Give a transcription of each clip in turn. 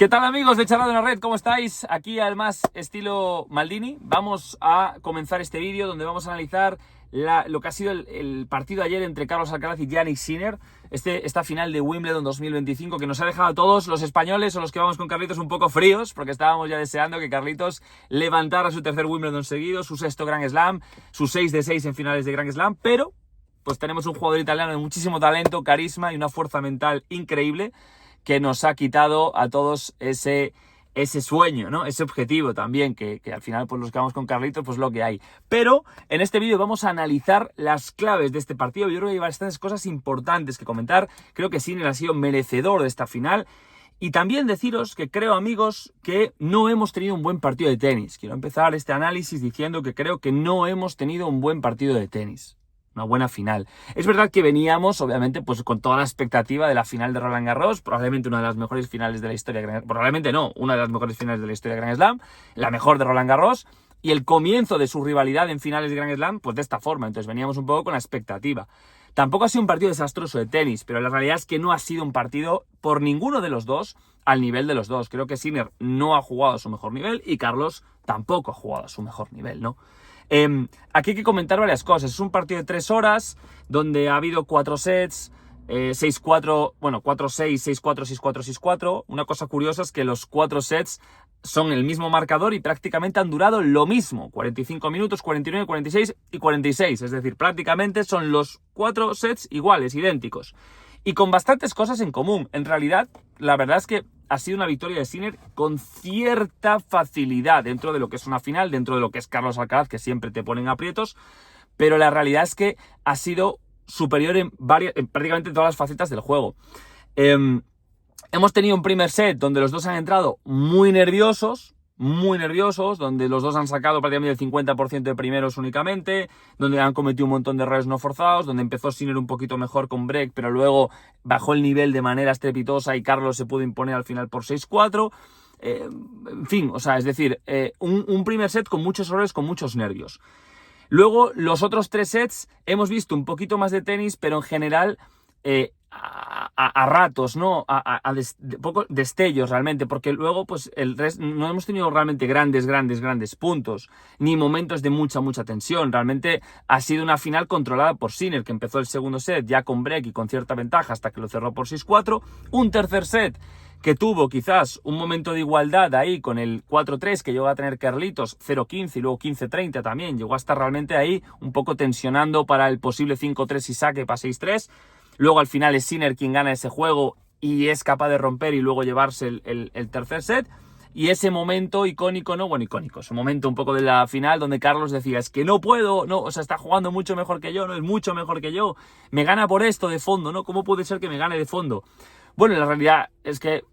¿Qué tal, amigos de Charlando en la Red? ¿Cómo estáis? Aquí al más estilo Maldini. Vamos a comenzar este vídeo donde vamos a analizar lo que ha sido el partido ayer entre Carlos Alcaraz y Jannik Sinner. Esta final de Wimbledon 2025 que nos ha dejado a todos los españoles o los que vamos con Carlitos un poco fríos, porque estábamos ya deseando que Carlitos levantara su tercer Wimbledon seguido, su sexto Grand Slam, su 6 de 6 en finales de Grand Slam, pero pues tenemos un jugador italiano de muchísimo talento, carisma y una fuerza mental increíble que nos ha quitado a todos ese sueño, ¿no? Ese objetivo también, que al final pues los que vamos con Carlitos, pues lo que hay. Pero en este vídeo vamos a analizar las claves de este partido. Yo creo que hay bastantes cosas importantes que comentar. Creo que Sinner ha sido merecedor de esta final. Y también deciros que creo, amigos, que no hemos tenido un buen partido de tenis. Quiero empezar este análisis diciendo que creo que no hemos tenido un buen partido de tenis. Una buena final. Es verdad que veníamos, obviamente, pues con toda la expectativa de la final de Roland Garros, probablemente una de las mejores finales de la historia, probablemente no, una de las mejores finales de la historia de Grand Slam, la mejor de Roland Garros, y el comienzo de su rivalidad en finales de Grand Slam, pues de esta forma. Entonces veníamos un poco con la expectativa. Tampoco ha sido un partido desastroso de tenis, pero la realidad es que no ha sido un partido por ninguno de los dos al nivel de los dos. Creo que Sinner no ha jugado a su mejor nivel y Carlos tampoco ha jugado a su mejor nivel, ¿no? Aquí hay que comentar varias cosas. Es un partido de 3 horas donde ha habido 4 sets, 6-4, bueno, 4-6, 6-4, 6-4, 6-4. Una cosa curiosa es que los 4 sets son el mismo marcador y prácticamente han durado lo mismo. 45 minutos, 49, 46 y 46. Es decir, prácticamente son los 4 sets iguales, idénticos. Y con bastantes cosas en común. En realidad, la verdad es que ha sido una victoria de Sinner con cierta facilidad dentro de lo que es una final, dentro de lo que es Carlos Alcaraz, que siempre te ponen aprietos, pero la realidad es que ha sido superior en prácticamente todas las facetas del juego. Hemos tenido un primer set donde los dos han entrado muy nerviosos, donde los dos han sacado prácticamente el 50% de primeros únicamente, donde han cometido un montón de errores no forzados, donde empezó Sinner un poquito mejor con break, pero luego bajó el nivel de manera estrepitosa y Carlos se pudo imponer al final por 6-4. En fin, o sea, es decir, un primer set con muchos errores, con muchos nervios. Luego, los otros 3 sets hemos visto un poquito más de tenis, pero en general a ratos, ¿no? Pocos destellos realmente, porque luego pues el resto no hemos tenido realmente grandes puntos, ni momentos de mucha tensión. Realmente ha sido una final controlada por Sinner, que empezó el segundo set ya con break y con cierta ventaja hasta que lo cerró por 6-4. Un tercer set que tuvo quizás un momento de igualdad ahí con el 4-3 que llegó a tener Carlitos, 0-15 y luego 15-30 también. Llegó a estar realmente ahí un poco tensionando para el posible 5-3 y saque para 6-3. Luego al final es Sinner quien gana ese juego y es capaz de romper y luego llevarse el tercer set. Y ese momento icónico, ¿no? Bueno, icónico, ese momento un poco de la final donde Carlos decía, es que no puedo, no, o sea, está jugando mucho mejor que yo, no es mucho mejor que yo, me gana por esto de fondo, ¿no? ¿Cómo puede ser que me gane de fondo? Bueno, la realidad es que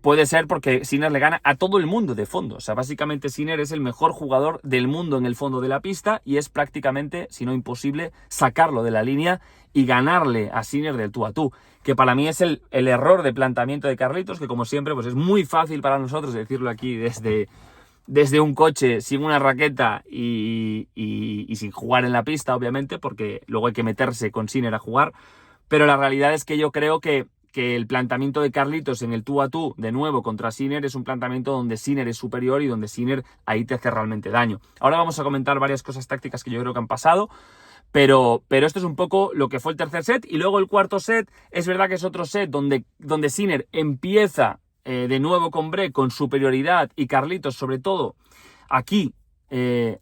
puede ser porque Sinner le gana a todo el mundo de fondo. O sea, básicamente Sinner es el mejor jugador del mundo en el fondo de la pista y es prácticamente, si no imposible, sacarlo de la línea y ganarle a Sinner del tú a tú. Que para mí es el error de planteamiento de Carlitos, que como siempre pues es muy fácil para nosotros decirlo aquí desde un coche sin una raqueta y sin jugar en la pista, obviamente, porque luego hay que meterse con Sinner a jugar. Pero la realidad es que yo creo que el planteamiento de Carlitos en el tú a tú, de nuevo, contra Sinner, es un planteamiento donde Sinner es superior y donde Sinner ahí te hace realmente daño. Ahora vamos a comentar varias cosas tácticas que yo creo que han pasado, pero esto es un poco lo que fue el tercer set. Y luego el cuarto set, es verdad que es otro set donde Sinner empieza de nuevo con break, con superioridad, y Carlitos, sobre todo, aquí,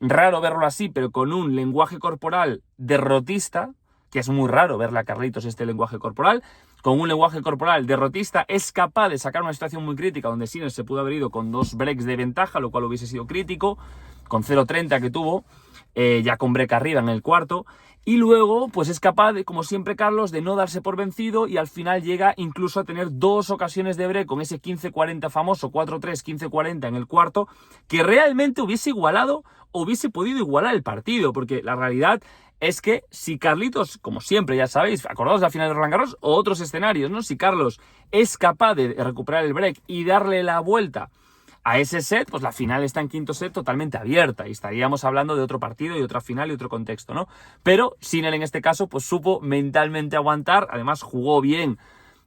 raro verlo así, pero con un lenguaje corporal derrotista, que es muy raro verle a Carlitos este lenguaje corporal. Con un lenguaje corporal derrotista es capaz de sacar una situación muy crítica donde Sinner se pudo haber ido con 2 breaks de ventaja, lo cual hubiese sido crítico, con 0-30 que tuvo, ya con break arriba en el cuarto. Y luego, pues es capaz, como siempre Carlos, de no darse por vencido y al final llega incluso a tener 2 ocasiones de break con ese 15-40 famoso, 4-3, 15-40 en el cuarto, que realmente hubiese igualado o hubiese podido igualar el partido, porque la realidad es que si Carlitos, como siempre, ya sabéis, acordaos de la final de Roland Garros o otros escenarios, ¿no? Si Carlos es capaz de recuperar el break y darle la vuelta a ese set, pues la final está en quinto set totalmente abierta y estaríamos hablando de otro partido y otra final y otro contexto, ¿no? Pero Sinner en este caso pues supo mentalmente aguantar, además jugó bien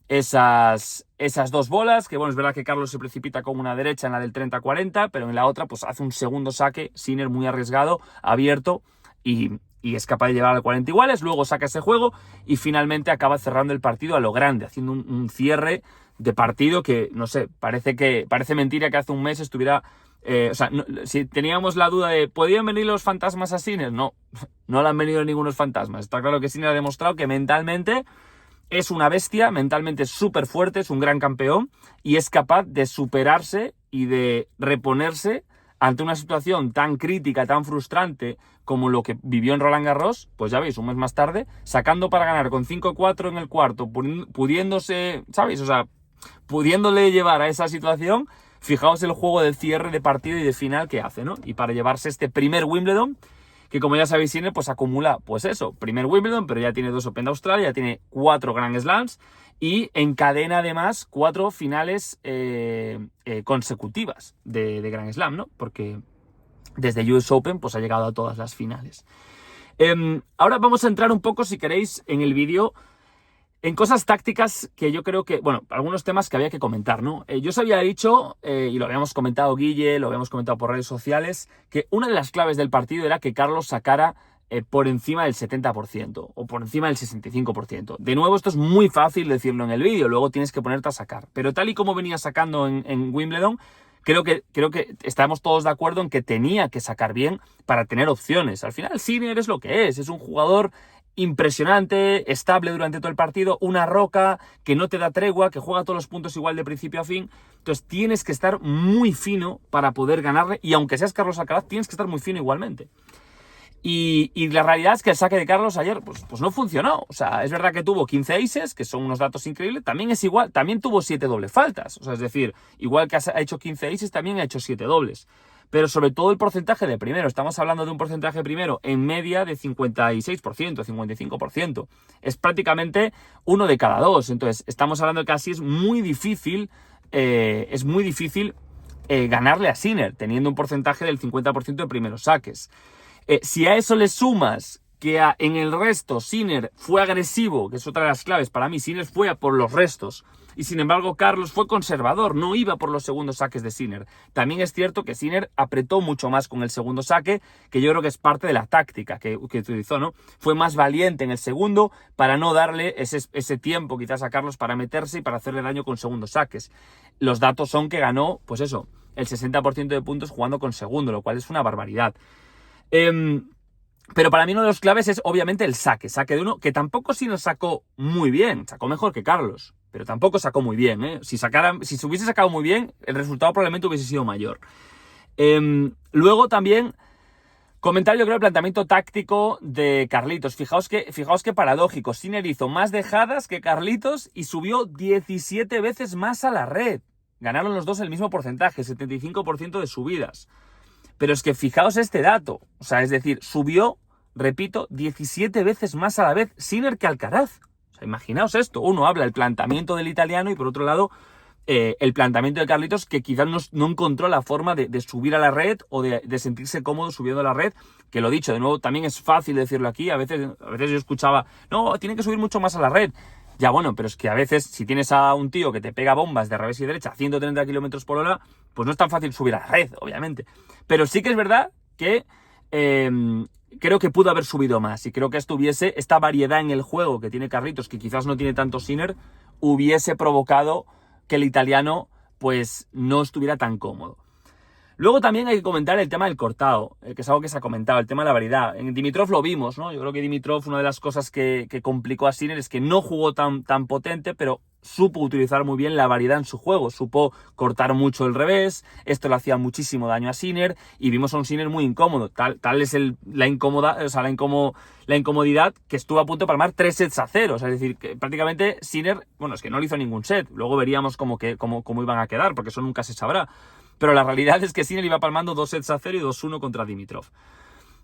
esas dos bolas, que bueno, es verdad que Carlos se precipita con una derecha en la del 30-40, pero en la otra pues hace un segundo saque, Sinner muy arriesgado, abierto, y es capaz de llevar al 40 iguales, luego saca ese juego y finalmente acaba cerrando el partido a lo grande, haciendo un cierre de partido que, no sé, parece mentira que hace un mes estuviera... si teníamos la duda de ¿podían venir los fantasmas a Sinner? No le han venido ningunos fantasmas. Está claro que Sinner ha demostrado que mentalmente es una bestia, mentalmente es súper fuerte, es un gran campeón y es capaz de superarse y de reponerse ante una situación tan crítica, tan frustrante como lo que vivió en Roland Garros, pues ya veis, un mes más tarde, sacando para ganar con 5-4 en el cuarto, pudiéndose, ¿sabéis? O sea, pudiéndole llevar a esa situación. Fijaos el juego de cierre de partido y de final que hace, ¿no? Y para llevarse este primer Wimbledon, que como ya sabéis, Sinner pues acumula, pues eso, primer Wimbledon, pero ya tiene 2 Open de Australia, ya tiene 4 Grand Slams y encadena además 4 finales consecutivas de Grand Slam, ¿no? Porque desde US Open pues ha llegado a todas las finales. Ahora vamos a entrar un poco, si queréis, en el vídeo en cosas tácticas que yo creo que, bueno, algunos temas que había que comentar, ¿no? Yo os había dicho, y lo habíamos comentado Guille, lo habíamos comentado por redes sociales, que una de las claves del partido era que Carlos sacara por encima del 70% o por encima del 65%. De nuevo, esto es muy fácil decirlo en el vídeo, luego tienes que ponerte a sacar. Pero tal y como venía sacando en Wimbledon, creo que estamos todos de acuerdo en que tenía que sacar bien para tener opciones. Al final, Sinner es lo que es un jugador impresionante, estable durante todo el partido, una roca que no te da tregua, que juega todos los puntos igual de principio a fin. Entonces tienes que estar muy fino para poder ganarle, y aunque seas Carlos Alcaraz, tienes que estar muy fino igualmente. Y la realidad es que el saque de Carlos ayer pues no funcionó. O sea, es verdad que tuvo 15 aces, que son unos datos increíbles, también tuvo 7 doble faltas. O sea, es decir, igual que ha hecho 15 aces, también ha hecho 7 dobles. Pero sobre todo el porcentaje de primero, estamos hablando de un porcentaje primero en media de 56%, 55%. Es prácticamente 1 de cada 2. Entonces, estamos hablando de que así es muy difícil ganarle a Sinner, teniendo un porcentaje del 50% de primeros saques. Si a eso le sumas que en el resto Sinner fue agresivo, que es otra de las claves para mí, Sinner fue a por los restos, y sin embargo Carlos fue conservador, no iba por los segundos saques de Sinner. También es cierto que Sinner apretó mucho más con el segundo saque, que yo creo que es parte de la táctica que utilizó, ¿no? Fue más valiente en el segundo para no darle ese tiempo quizás a Carlos para meterse y para hacerle daño con segundos saques. Los datos son que ganó, pues eso, el 60% de puntos jugando con segundo, lo cual es una barbaridad. Pero para mí uno de los claves es obviamente el saque de uno, que tampoco sí nos sacó muy bien, sacó mejor que Carlos, pero tampoco sacó muy bien, ¿eh? Si se hubiese sacado muy bien, el resultado probablemente hubiese sido mayor. Luego también comentar, yo creo, el planteamiento táctico de Carlitos. Fijaos que paradójico, Sinner hizo más dejadas que Carlitos y subió 17 veces más a la red. Ganaron los dos el mismo porcentaje, 75% de subidas. Pero es que fijaos este dato, o sea, es decir, subió, repito, 17 veces más a la vez Sinner que Alcaraz. O sea, imaginaos esto, uno habla del planteamiento del italiano y por otro lado el planteamiento de Carlitos, que quizás no encontró la forma de subir a la red o de sentirse cómodo subiendo a la red, que lo dicho, de nuevo, también es fácil decirlo aquí, a veces yo escuchaba, no, tiene que subir mucho más a la red. Ya bueno, pero es que a veces si tienes a un tío que te pega bombas de revés y derecha a 130 km por hora, pues no es tan fácil subir a la red, obviamente. Pero sí que es verdad que creo que pudo haber subido más y creo que esta variedad en el juego que tiene Carlitos, que quizás no tiene tanto Sinner, hubiese provocado que el italiano pues no estuviera tan cómodo. Luego también hay que comentar el tema del cortado, que es algo que se ha comentado, el tema de la variedad. En Dimitrov lo vimos, ¿no? Yo creo que Dimitrov, una de las cosas que complicó a Sinner es que no jugó tan potente, pero supo utilizar muy bien la variedad en su juego. Supo cortar mucho el revés, esto le hacía muchísimo daño a Sinner, y vimos a un Sinner muy incómodo. Tal es la incomodidad que estuvo a punto de palmar 3-0. O sea, es decir, que prácticamente Sinner, bueno, es que no le hizo ningún set. Luego veríamos cómo iban a quedar, porque eso nunca se sabrá. Pero la realidad es que Sinner iba palmando 2-0 y 2-1 contra Dimitrov.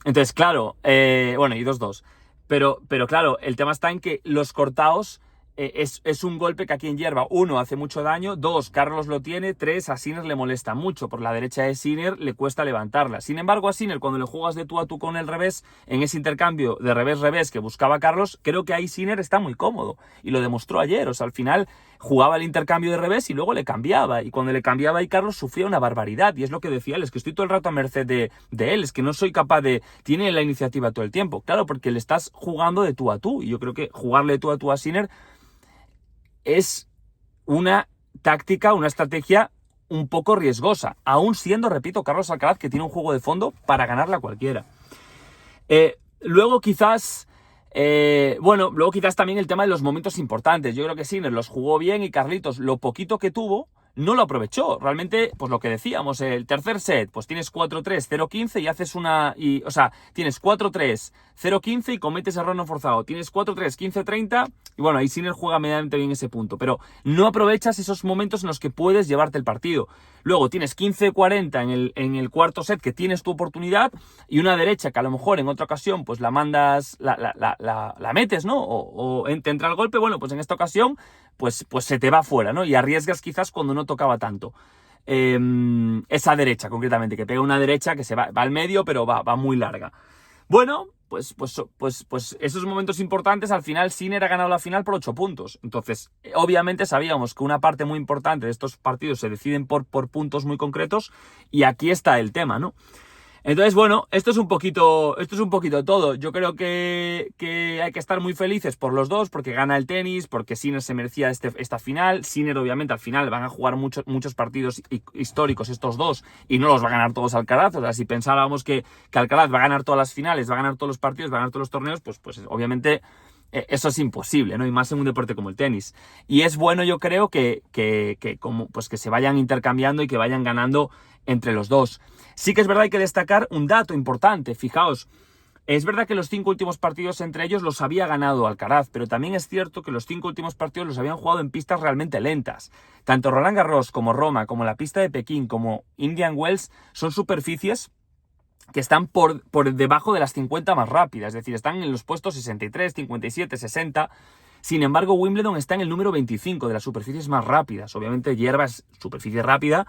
Entonces, claro, y 2-2. Pero claro, el tema está en que los cortados es un golpe que aquí en hierba, 1, hace mucho daño, 2, Carlos lo tiene, 3, a Sinner le molesta mucho. Por la derecha de Sinner le cuesta levantarla. Sin embargo, a Sinner, cuando le juegas de tú a tú con el revés, en ese intercambio de revés-revés que buscaba Carlos, creo que ahí Sinner está muy cómodo. Y lo demostró ayer. O sea, al final jugaba el intercambio de revés y luego le cambiaba. Y cuando le cambiaba ahí Carlos sufría una barbaridad. Y es lo que decía él, es que estoy todo el rato a merced de él, es que no soy capaz de... Tiene la iniciativa todo el tiempo. Claro, porque le estás jugando de tú a tú. Y yo creo que jugarle de tú a Sinner es una táctica, una estrategia un poco riesgosa. Aún siendo, repito, Carlos Alcaraz, que tiene un juego de fondo para ganarla a cualquiera. Luego quizás... luego quizás también el tema de los momentos importantes. Yo creo que Sinner los jugó bien y Carlitos, lo poquito que tuvo, no lo aprovechó. Realmente, pues lo que decíamos, el tercer set, pues tienes 4-3, 0-15 y haces tienes 4-3, 0-15 y cometes error no forzado. Tienes 4-3, 15-30 y bueno, ahí Sinner juega medianamente bien ese punto. Pero no aprovechas esos momentos en los que puedes llevarte el partido. Luego tienes 15-40 en el cuarto set, que tienes tu oportunidad, y una derecha que a lo mejor en otra ocasión pues la mandas, la metes, ¿no? O te entra el golpe. Bueno, pues en esta ocasión pues se te va fuera, ¿no? Y arriesgas quizás cuando no tocaba tanto. Esa derecha, concretamente, que pega una derecha que se va al medio, pero va muy larga. Bueno, pues esos momentos importantes, al final Sinner ha ganado la final por 8 puntos. Entonces, obviamente sabíamos que una parte muy importante de estos partidos se deciden por puntos muy concretos, y aquí está el tema, ¿no? Entonces, bueno, esto es un poquito todo. Yo creo que hay que estar muy felices por los dos, porque gana el tenis, porque Sinner se merecía esta final. Sinner, obviamente, al final van a jugar muchos partidos históricos estos dos, y no los va a ganar todos Alcaraz. O sea, si pensábamos que Alcaraz va a ganar todas las finales, va a ganar todos los partidos, va a ganar todos los torneos, pues obviamente eso es imposible, ¿no? Y más en un deporte como el tenis. Y es bueno, yo creo, que se vayan intercambiando y que vayan ganando entre los dos. Sí que es verdad, hay que destacar un dato importante. Fijaos, es verdad que los 5 últimos partidos entre ellos los había ganado Alcaraz, pero también es cierto que los 5 últimos partidos los habían jugado en pistas realmente lentas. Tanto Roland Garros como Roma, como la pista de Pekín, como Indian Wells, son superficies que están por debajo de las 50 más rápidas, es decir, están en los puestos 63, 57, 60. Sin embargo, Wimbledon está en el número 25 de las superficies más rápidas. Obviamente, hierba es superficie rápida.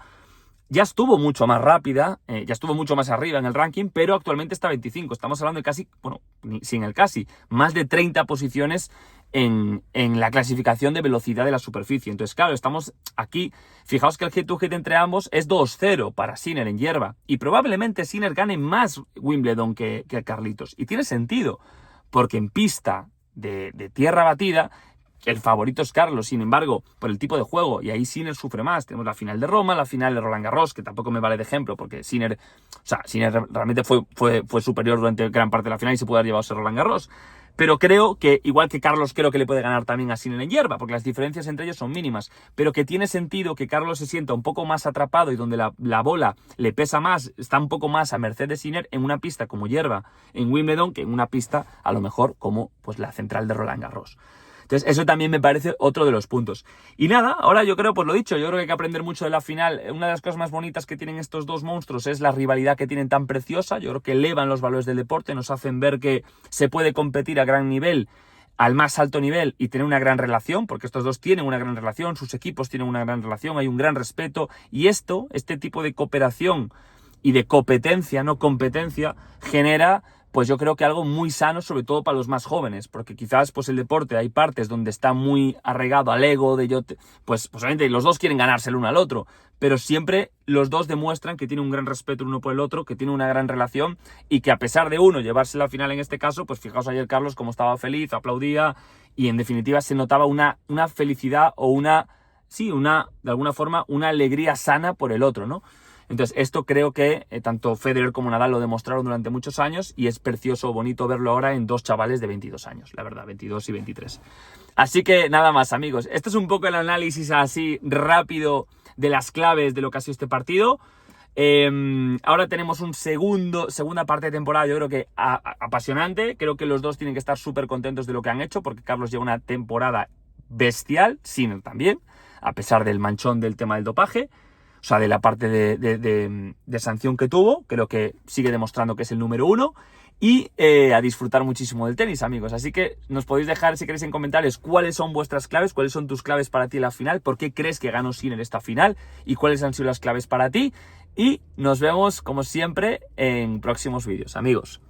Ya estuvo mucho más rápida, ya estuvo mucho más arriba en el ranking, pero actualmente está 25. Estamos hablando de casi, sin el casi, más de 30 posiciones en la clasificación de velocidad de la superficie. Entonces, claro, estamos aquí. Fijaos que el head-to-head entre ambos es 2-0 para Sinner en hierba. Y probablemente Sinner gane más Wimbledon que Carlitos. Y tiene sentido, porque en pista de tierra batida, el favorito es Carlos. Sin embargo, por el tipo de juego, y ahí Sinner sufre más. Tenemos la final de Roma, la final de Roland Garros, que tampoco me vale de ejemplo, porque Sinner realmente fue superior durante gran parte de la final y se puede haber llevado ese Roland Garros. Pero creo que, igual que Carlos, creo que le puede ganar también a Sinner en hierba, porque las diferencias entre ellos son mínimas. Pero que tiene sentido que Carlos se sienta un poco más atrapado y donde la bola le pesa más, está un poco más a merced de Sinner en una pista como hierba en Wimbledon, que en una pista a lo mejor como pues la central de Roland Garros. Entonces, eso también me parece otro de los puntos. Y nada, ahora yo creo, pues lo dicho, yo creo que hay que aprender mucho de la final. Una de las cosas más bonitas que tienen estos dos monstruos es la rivalidad que tienen tan preciosa. Yo creo que elevan los valores del deporte, nos hacen ver que se puede competir a gran nivel, al más alto nivel, y tener una gran relación, porque estos dos tienen una gran relación, sus equipos tienen una gran relación, hay un gran respeto, y este tipo de cooperación y de competencia, no competencia, genera, pues yo creo que algo muy sano, sobre todo para los más jóvenes, porque quizás pues el deporte hay partes donde está muy arraigado al ego de pues obviamente los dos quieren ganarse el uno al otro, pero siempre los dos demuestran que tienen un gran respeto el uno por el otro, que tienen una gran relación, y que a pesar de uno llevarse la final en este caso, pues fijaos ayer Carlos como estaba feliz, aplaudía, y en definitiva se notaba una felicidad o de alguna forma, una alegría sana por el otro, ¿no? Entonces, esto creo que tanto Federer como Nadal lo demostraron durante muchos años, y es precioso, bonito verlo ahora en dos chavales de 22 años, la verdad, 22 y 23. Así que nada más, amigos. Este es un poco el análisis así rápido de las claves de lo que ha sido este partido. Ahora tenemos segunda parte de temporada, yo creo que apasionante. Creo que los dos tienen que estar súper contentos de lo que han hecho, porque Carlos lleva una temporada bestial, Sinner también, a pesar del manchón del tema del dopaje. O sea, de la parte de sanción que tuvo, creo que sigue demostrando que es el número 1, y a disfrutar muchísimo del tenis, amigos. Así que nos podéis dejar, si queréis, en comentarios cuáles son vuestras claves, cuáles son tus claves para ti en la final, por qué crees que ganó Sinner esta final y cuáles han sido las claves para ti. Y nos vemos, como siempre, en próximos vídeos, amigos.